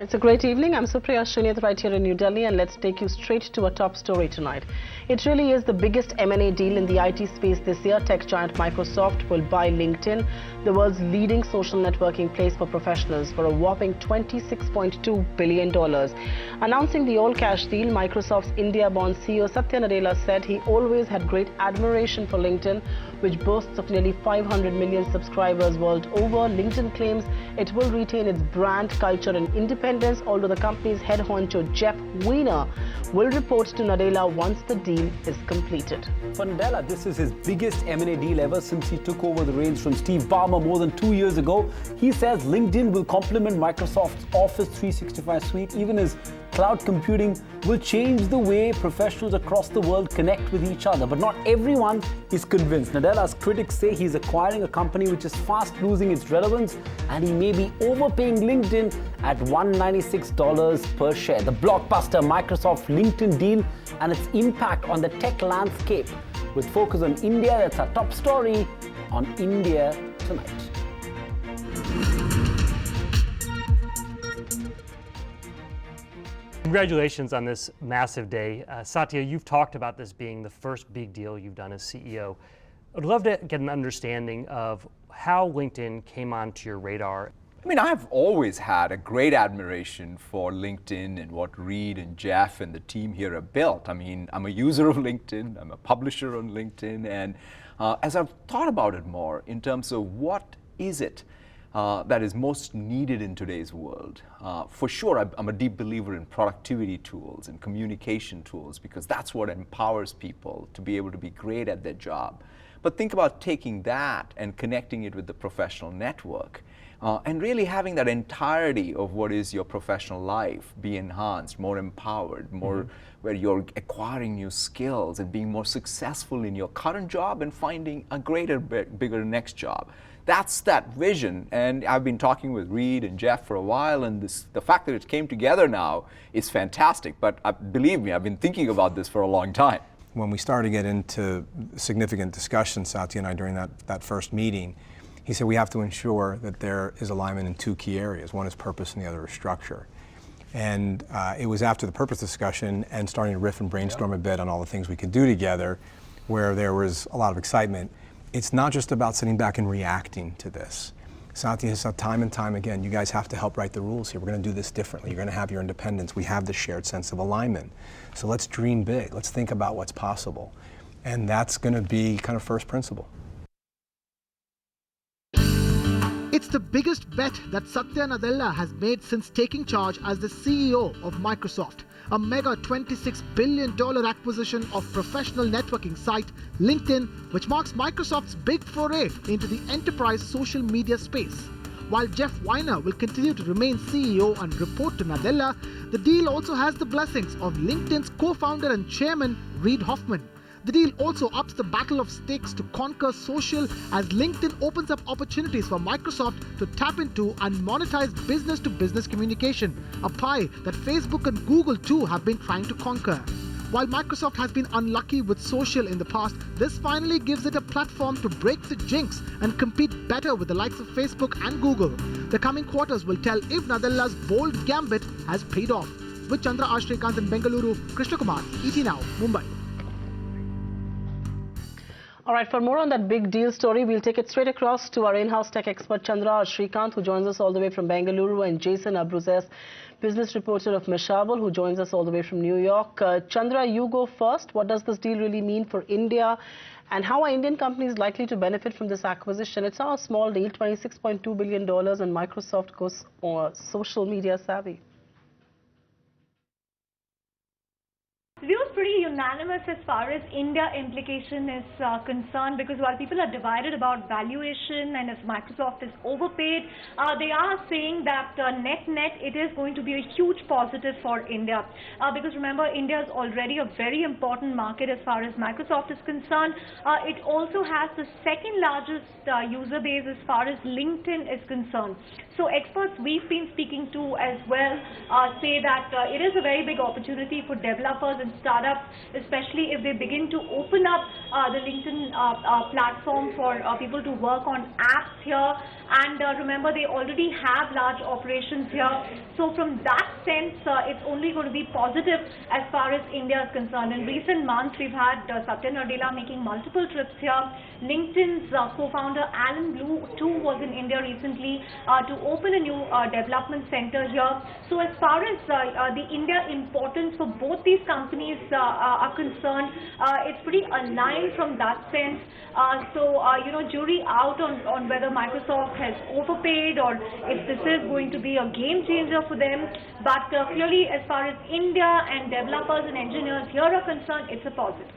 It's a great evening. I'm Supriya Srinath right here in New Delhi, and let's take you straight to our top story tonight. It really is the biggest M&A deal in the IT space this year. Tech giant Microsoft will buy LinkedIn, the world's leading social networking place for professionals, for a whopping $26.2 billion. Announcing the all-cash deal, Microsoft's India-born CEO Satya Nadella said he always had great admiration for LinkedIn, which boasts of nearly 500 million subscribers world over. LinkedIn claims it will retain its brand, culture and independence, although the company's head honcho Jeff Weiner will report to Nadella once the deal is completed. For Nadella, this is his biggest M&A deal ever since he took over the reins from Steve Ballmer more than 2 years ago. He says LinkedIn will complement Microsoft's Office 365 suite. Even as cloud computing will change the way professionals across the world connect with each other. But not everyone is convinced. Nadella's critics say he's acquiring a company which is fast losing its relevance, and he may be overpaying LinkedIn at $196 per share. The blockbuster Microsoft LinkedIn deal and its impact on the tech landscape. With focus on India, that's our top story on India Tonight. Congratulations on this massive day. Satya, you've talked about this being the first big deal you've done as CEO. I'd love to get an understanding of how LinkedIn came onto your radar. I mean, I've always had a great admiration for LinkedIn and what Reed and Jeff and the team here have built. I mean, I'm a user of LinkedIn, I'm a publisher on LinkedIn, and as I've thought about it more in terms of what is it that is most needed in today's world. For sure, I'm a deep believer in productivity tools and communication tools because that's what empowers people to be able to be great at their job. But think about taking that and connecting it with the professional network and really having that entirety of what is your professional life be enhanced, more empowered, more where you're acquiring new skills and being more successful in your current job and finding a greater, bigger next job. That's that vision, and I've been talking with Reed and Jeff for a while, and the fact that it came together now is fantastic, but believe me, I've been thinking about this for a long time. When we started to get into significant discussions, Satya and I, during that first meeting, he said we have to ensure that there is alignment in two key areas. One is purpose and the other is structure. And it was after the purpose discussion and starting to riff and brainstorm a bit on all the things we could do together where there was a lot of excitement. It's not just about sitting back and reacting to this. Satya has said time and time again, you guys have to help write the rules here. We're going to do this differently. You're going to have your independence. We have the shared sense of alignment. So let's dream big. Let's think about what's possible. And that's going to be kind of first principle. It's the biggest bet that Satya Nadella has made since taking charge as the CEO of Microsoft. A mega $26 billion acquisition of professional networking site LinkedIn, which marks Microsoft's big foray into the enterprise social media space. While Jeff Weiner will continue to remain CEO and report to Nadella, the deal also has the blessings of LinkedIn's co-founder and chairman, Reid Hoffman. The deal also ups the battle of stakes to conquer social as LinkedIn opens up opportunities for Microsoft to tap into and monetize business-to-business communication, a pie that Facebook and Google too have been trying to conquer. While Microsoft has been unlucky with social in the past, this finally gives it a platform to break the jinx and compete better with the likes of Facebook and Google. The coming quarters will tell if Nadella's bold gambit has paid off. With Chandra Shrikant in Bengaluru, Krishna Kumar, ET Now, Mumbai. All right, for more on that big deal story, we'll take it straight across to our in-house tech expert Chandra Shrikant, who joins us all the way from Bengaluru, and Jason Abruzes, business reporter of Meshable, who joins us all the way from New York. Chandra, you go first. What does this deal really mean for India, and how are Indian companies likely to benefit from this acquisition? It's not a small deal, $26.2 billion, and Microsoft goes social media savvy. The view is pretty unanimous as far as India implication is concerned, because while people are divided about valuation and if Microsoft is overpaid, they are saying that net it is going to be a huge positive for India. Because remember, India is already a very important market as far as Microsoft is concerned. It also has the second largest user base as far as LinkedIn is concerned. So experts we've been speaking to as well say that it is a very big opportunity for developers and startups startups, especially if they begin to open up the LinkedIn platform for people to work on apps here. And remember, they already have large operations here. So from that sense, it's only going to be positive as far as India is concerned. In recent months, we've had Satya Nadella making multiple trips here. LinkedIn's co-founder Alan Blue too was in India recently to open a new development center here. So as far as the India importance for both these companies are concerned, it's pretty aligned from that sense. So jury out on whether Microsoft has overpaid or if this is going to be a game changer for them. But clearly, as far as India and developers and engineers here are concerned, it's a positive.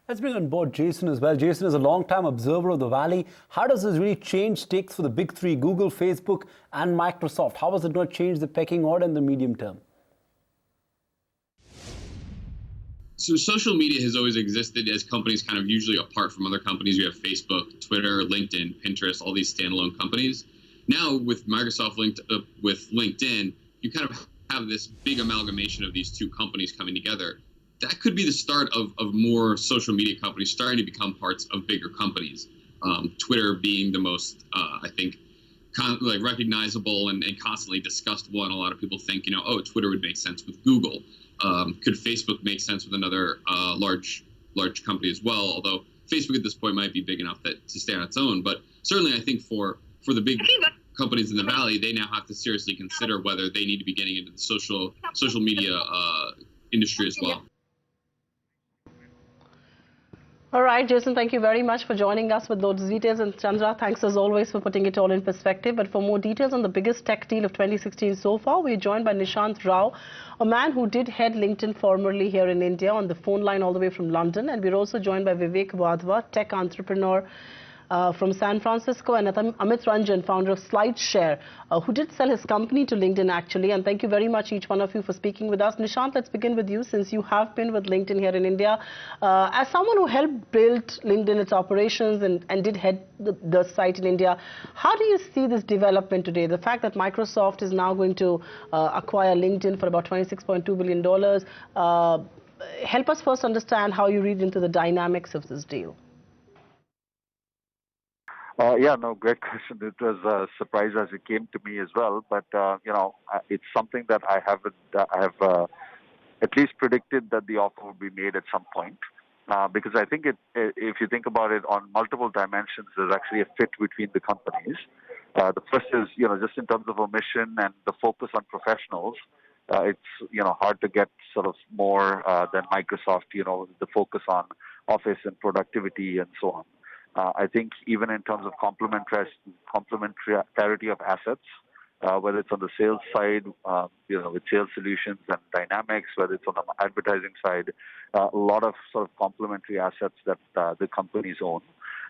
Let's bring on board Jason as well. Jason is a long-time observer of the Valley. How does this really change stakes for the big three, Google, Facebook, and Microsoft? How is it going to change the pecking order in the medium term? So social media has always existed as companies kind of usually apart from other companies. You have Facebook, Twitter, LinkedIn, Pinterest, all these standalone companies. Now with Microsoft linked up with LinkedIn, you kind of have this big amalgamation of these two companies coming together. That could be the start of more social media companies starting to become parts of bigger companies. Twitter being the most, I think, recognizable and constantly discussed one. A lot of people think, Twitter would make sense with Google. Could Facebook make sense with another large company as well? Although Facebook at this point might be big enough to stay on its own. But certainly, I think for the big companies in the Valley, they now have to seriously consider whether they need to be getting into the social media industry as well. All right, Jason, thank you very much for joining us with those details. And Chandra, thanks as always for putting it all in perspective. But for more details on the biggest tech deal of 2016 so far, we're joined by Nishant Rao, a man who did head LinkedIn formerly here in India, on the phone line all the way from London. And we're also joined by Vivek Wadhwa, tech entrepreneur from San Francisco, and Amit Ranjan, founder of SlideShare, who did sell his company to LinkedIn actually. And thank you very much, each one of you, for speaking with us. Nishant, let's begin with you, since you have been with LinkedIn here in India. As someone who helped build LinkedIn, its operations, and did head the site in India, how do you see this development today? The fact that Microsoft is now going to acquire LinkedIn for about $26.2 billion. Help us first understand how you read into the dynamics of this deal. Great question. It was a surprise as it came to me as well. But, it's something that I have at least predicted that the offer would be made at some point. Because I think if you think about it on multiple dimensions, there's actually a fit between the companies. The first is, just in terms of a mission and the focus on professionals, it's, hard to get sort of more than Microsoft, the focus on office and productivity and so on. I think even in terms of complementarity of assets, whether it's on the sales side, with sales solutions and dynamics, whether it's on the advertising side, a lot of sort of complementary assets that the companies own.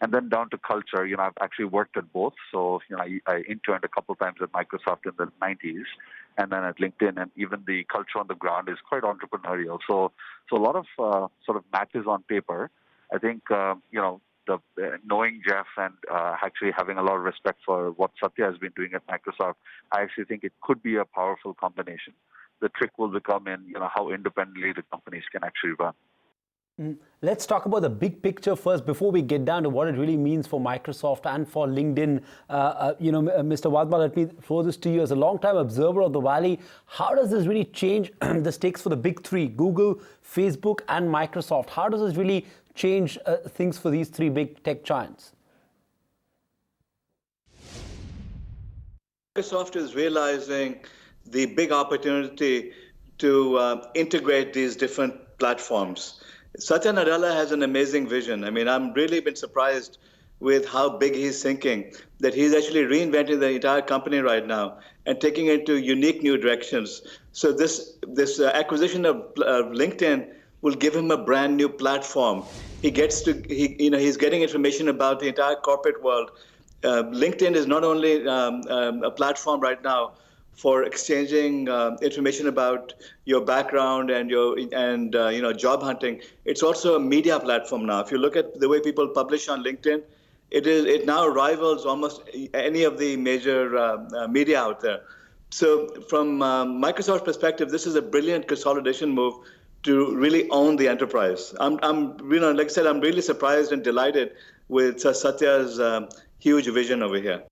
And then down to culture, I've actually worked at both. So, I interned a couple of times at Microsoft in the 90s and then at LinkedIn, and even the culture on the ground is quite entrepreneurial. So a lot of sort of matches on paper. I think, knowing Jeff and actually having a lot of respect for what Satya has been doing at Microsoft, I actually think it could be a powerful combination. The trick will become in, how independently the companies can actually run. Let's talk about the big picture first before we get down to what it really means for Microsoft and for LinkedIn. Mr. Wadhwa, let me throw this to you. As a long-time observer of the Valley, how does this really change the stakes for the big three, Google, Facebook, and Microsoft? How does this really change things for these three big tech giants? Microsoft is realizing the big opportunity to integrate these different platforms. Satya Nadella has an amazing vision. I mean, I'm really been surprised with how big he's thinking, that he's actually reinventing the entire company right now and taking it to unique new directions. So this acquisition of LinkedIn will give him a brand new platform. He's getting information about the entire corporate world. LinkedIn is not only a platform right now for exchanging information about your background and job hunting. It's also a media platform now. If you look at the way people publish on LinkedIn, it now rivals almost any of the major media out there. So from Microsoft's perspective, this is a brilliant consolidation move to really own the enterprise. Like I said, I'm really surprised and delighted with Satya's huge vision over here.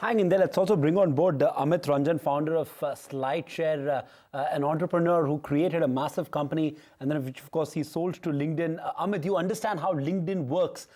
Hang in there. Let's also bring on board Amit Ranjan, founder of SlideShare, an entrepreneur who created a massive company and then, which of course, he sold to LinkedIn. Amit, you understand how LinkedIn works.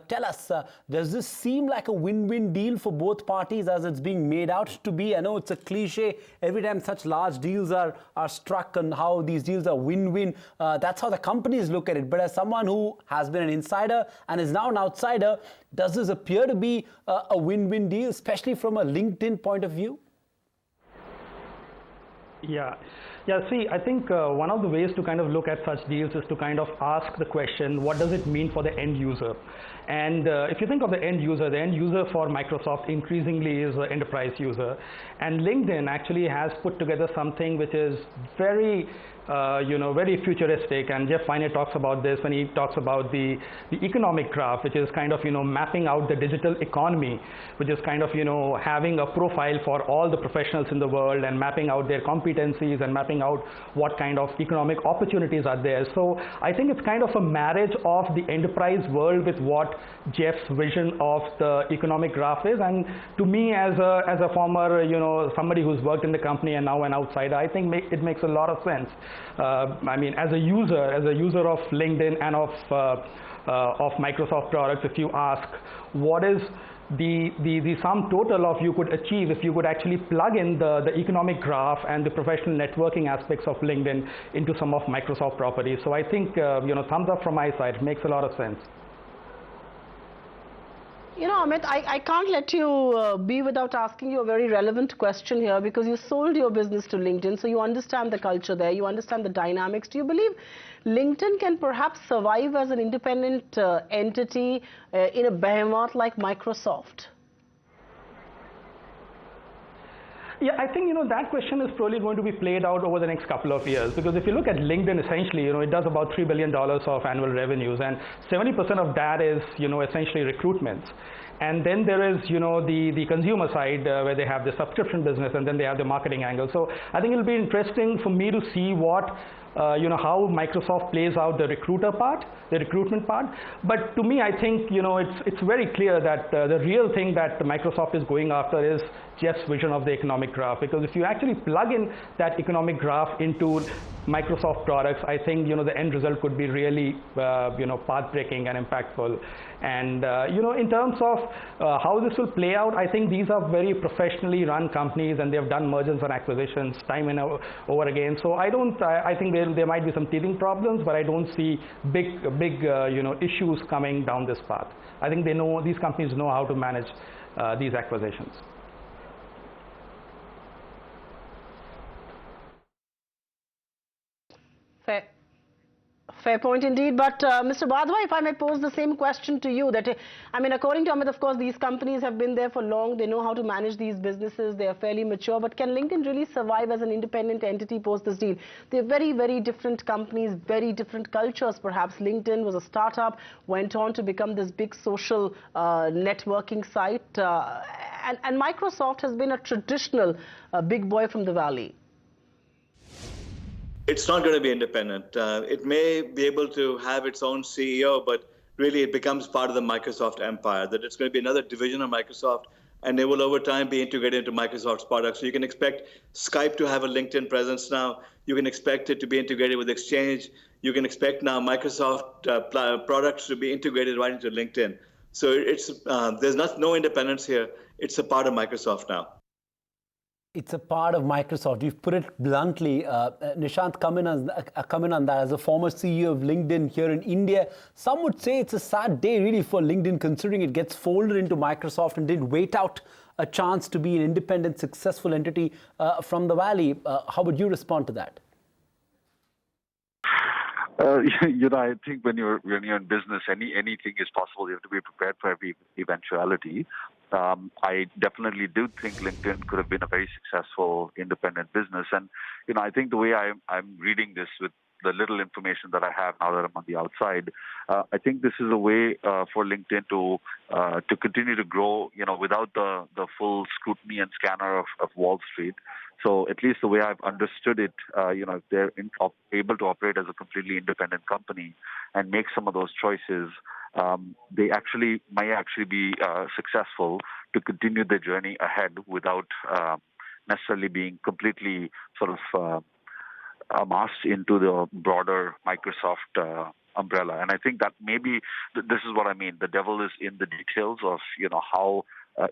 Tell us, does this seem like a win-win deal for both parties as it's being made out to be? I know it's a cliche every time such large deals are struck and how these deals are win-win. That's how the companies look at it. But as someone who has been an insider and is now an outsider, does this appear to be a win-win deal, especially from a LinkedIn point of view? Yeah. See, I think one of the ways to kind of look at such deals is to kind of ask the question, what does it mean for the end user? And if you think of the end user for Microsoft increasingly is an enterprise user. And LinkedIn actually has put together something which is very very futuristic, and Jeff Weiner talks about this when he talks about the economic graph, which is kind of mapping out the digital economy, which is kind of having a profile for all the professionals in the world and mapping out their competencies and mapping out what kind of economic opportunities are there. So I think it's kind of a marriage of the enterprise world with what Jeff's vision of the economic graph is. And to me, as a former somebody who's worked in the company and now an outsider, I think it makes a lot of sense. I mean, as a user of LinkedIn and of Microsoft products, if you ask what is the sum total of you could achieve if you could actually plug in the economic graph and the professional networking aspects of LinkedIn into some of Microsoft properties. So I think thumbs up from my side. It makes a lot of sense. Amit, I can't let you be without asking you a very relevant question here, because you sold your business to LinkedIn, so you understand the culture there, you understand the dynamics. Do you believe LinkedIn can perhaps survive as an independent entity in a behemoth like Microsoft? Yeah, I think that question is probably going to be played out over the next couple of years, because if you look at LinkedIn, essentially it does about $3 billion of annual revenues, and 70% of that is essentially recruitments. And then there is the consumer side where they have the subscription business, and then they have the marketing angle. So I think it'll be interesting for me to see what how Microsoft plays out the recruitment part. But to me, I think it's very clear that the real thing that Microsoft is going after is Jeff's vision of the economic graph. Because if you actually plug in that economic graph into Microsoft products, I think the end result could be really path-breaking and impactful. And in terms of how this will play out, I think these are very professionally run companies, and they've done mergers and acquisitions time and over again. So I think there might be some teething problems, but I don't see big issues coming down this path. I think these companies know how to manage these acquisitions. Fair point indeed. But Mr. Wadhwa, if I may pose the same question to you, that I mean, according to Amit, of course, these companies have been there for long. They know how to manage these businesses. They are fairly mature. But can LinkedIn really survive as an independent entity post this deal? They're very, very different companies, very different cultures. Perhaps LinkedIn was a startup, went on to become this big social networking site, and Microsoft has been a traditional big boy from the Valley. It's not going to be independent. It may be able to have its own CEO, but really it becomes part of the Microsoft empire, that it's going to be another division of Microsoft, and they will over time be integrated into Microsoft's products. So you can expect Skype to have a LinkedIn presence now. You can expect it to be integrated with Exchange. You can expect now Microsoft products to be integrated right into LinkedIn. So there's no independence here. It's a part of Microsoft now. It's a part of Microsoft. You've put it bluntly. Nishant, come in on that. As a former CEO of LinkedIn here in India, some would say it's a sad day really for LinkedIn, considering it gets folded into Microsoft and didn't wait out a chance to be an independent, successful entity from the Valley. How would you respond to that? I think when you're in business, anything is possible. You have to be prepared for every eventuality. I definitely do think LinkedIn could have been a very successful independent business. And, I think the way I'm reading this with, the little information that I have now that I'm on the outside, I think this is a way for LinkedIn to continue to grow, without the full scrutiny and scanner of Wall Street. So at least the way I've understood it, if they're able to operate as a completely independent company and make some of those choices, they might actually be successful to continue their journey ahead without necessarily being completely sort of amassed into the broader Microsoft umbrella. And I think that maybe this is what I mean. The devil is in the details of how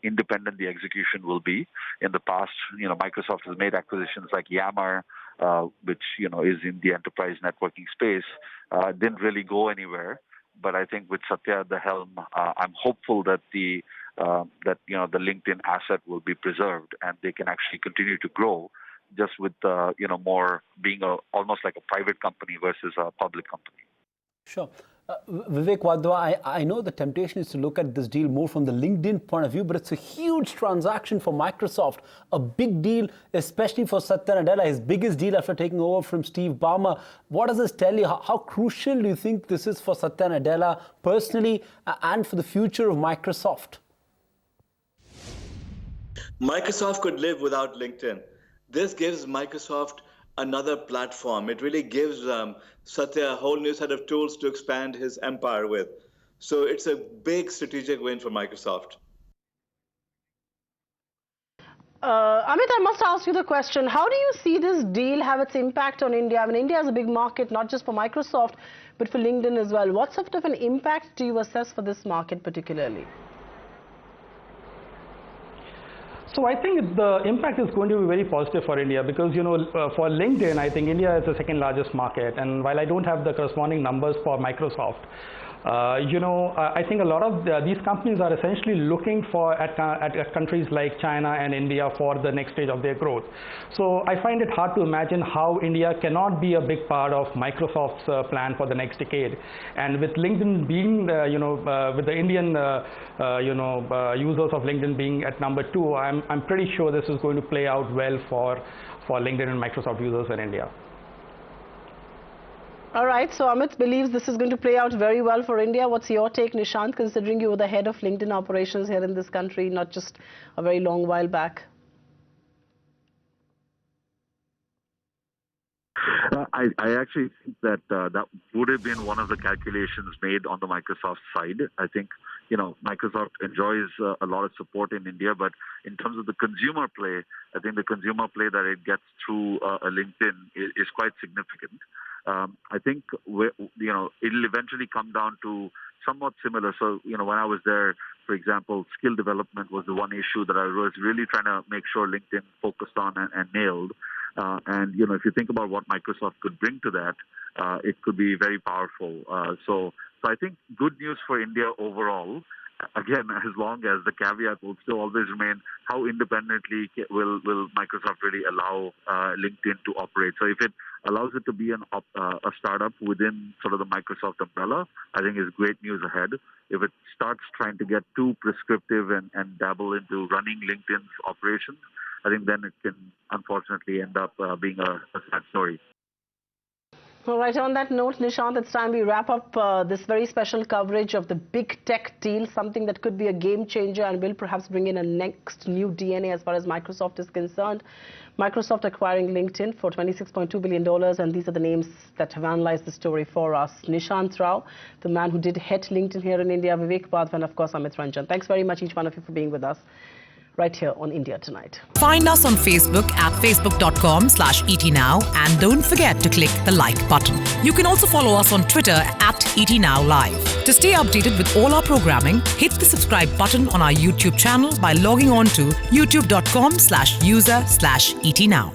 independent the execution will be. In the past, Microsoft has made acquisitions like Yammer, which is in the enterprise networking space. Didn't really go anywhere. But I think with Satya at the helm, I'm hopeful that the LinkedIn asset will be preserved and they can actually continue to grow, just with more being almost like a private company versus a public company. Sure. Vivek Wadhwa, I know the temptation is to look at this deal more from the LinkedIn point of view, but it's a huge transaction for Microsoft, a big deal, especially for Satya Nadella, his biggest deal after taking over from Steve Ballmer. What does this tell you? How crucial do you think this is for Satya Nadella personally and for the future of Microsoft? Microsoft could live without LinkedIn. This gives Microsoft another platform. It really gives Satya a whole new set of tools to expand his empire with. So it's a big strategic win for Microsoft. Amit, I must ask you the question, how do you see this deal have its impact on India? I mean, India is a big market, not just for Microsoft, but for LinkedIn as well. What sort of an impact do you assess for this market particularly? So I think the impact is going to be very positive for India because, for LinkedIn, I think India is the second largest market. And while I don't have the corresponding numbers for Microsoft, I think a lot of these companies are essentially looking at countries like China and India for the next stage of their growth. So I find it hard to imagine how India cannot be a big part of Microsoft's plan for the next decade. And with LinkedIn being, with the Indian, users of LinkedIn being at number 2, I'm pretty sure this is going to play out well for LinkedIn and Microsoft users in India. All right, so Amit believes this is going to play out very well for India. What's your take, Nishant, considering you were the head of LinkedIn operations here in this country, not just a very long while back? I actually think that that would have been one of the calculations made on the Microsoft side. I think, Microsoft enjoys a lot of support in India, but in terms of the consumer play, I think the consumer play that it gets through LinkedIn is quite significant. I think, it'll eventually come down to somewhat similar. So, when I was there, for example, skill development was the one issue that I was really trying to make sure LinkedIn focused on and nailed. And, if you think about what Microsoft could bring to that, it could be very powerful. So I think good news for India overall. Again, as long as the caveat will still always remain, how independently will Microsoft really allow LinkedIn to operate? So if it allows it to be a startup within sort of the Microsoft umbrella, I think is great news ahead. If it starts trying to get too prescriptive and dabble into running LinkedIn's operations, I think then it can unfortunately end up being a sad story. All right, on that note, Nishant, it's time we wrap up this very special coverage of the big tech deal, something that could be a game changer and will perhaps bring in a next new DNA as far as Microsoft is concerned. Microsoft acquiring LinkedIn for $26.2 billion, and these are the names that have analyzed the story for us. Nishant Rao, the man who did head LinkedIn here in India, Vivek Wadhwa, and of course Amit Ranjan. Thanks very much, each one of you, for being with us right here on India Tonight. Find us on Facebook at facebook.com/ETNow and don't forget to click the like button. You can also follow us on Twitter at ETNowLive. To stay updated with all our programming, hit the subscribe button on our YouTube channel by logging on to youtube.com/user/ETNow.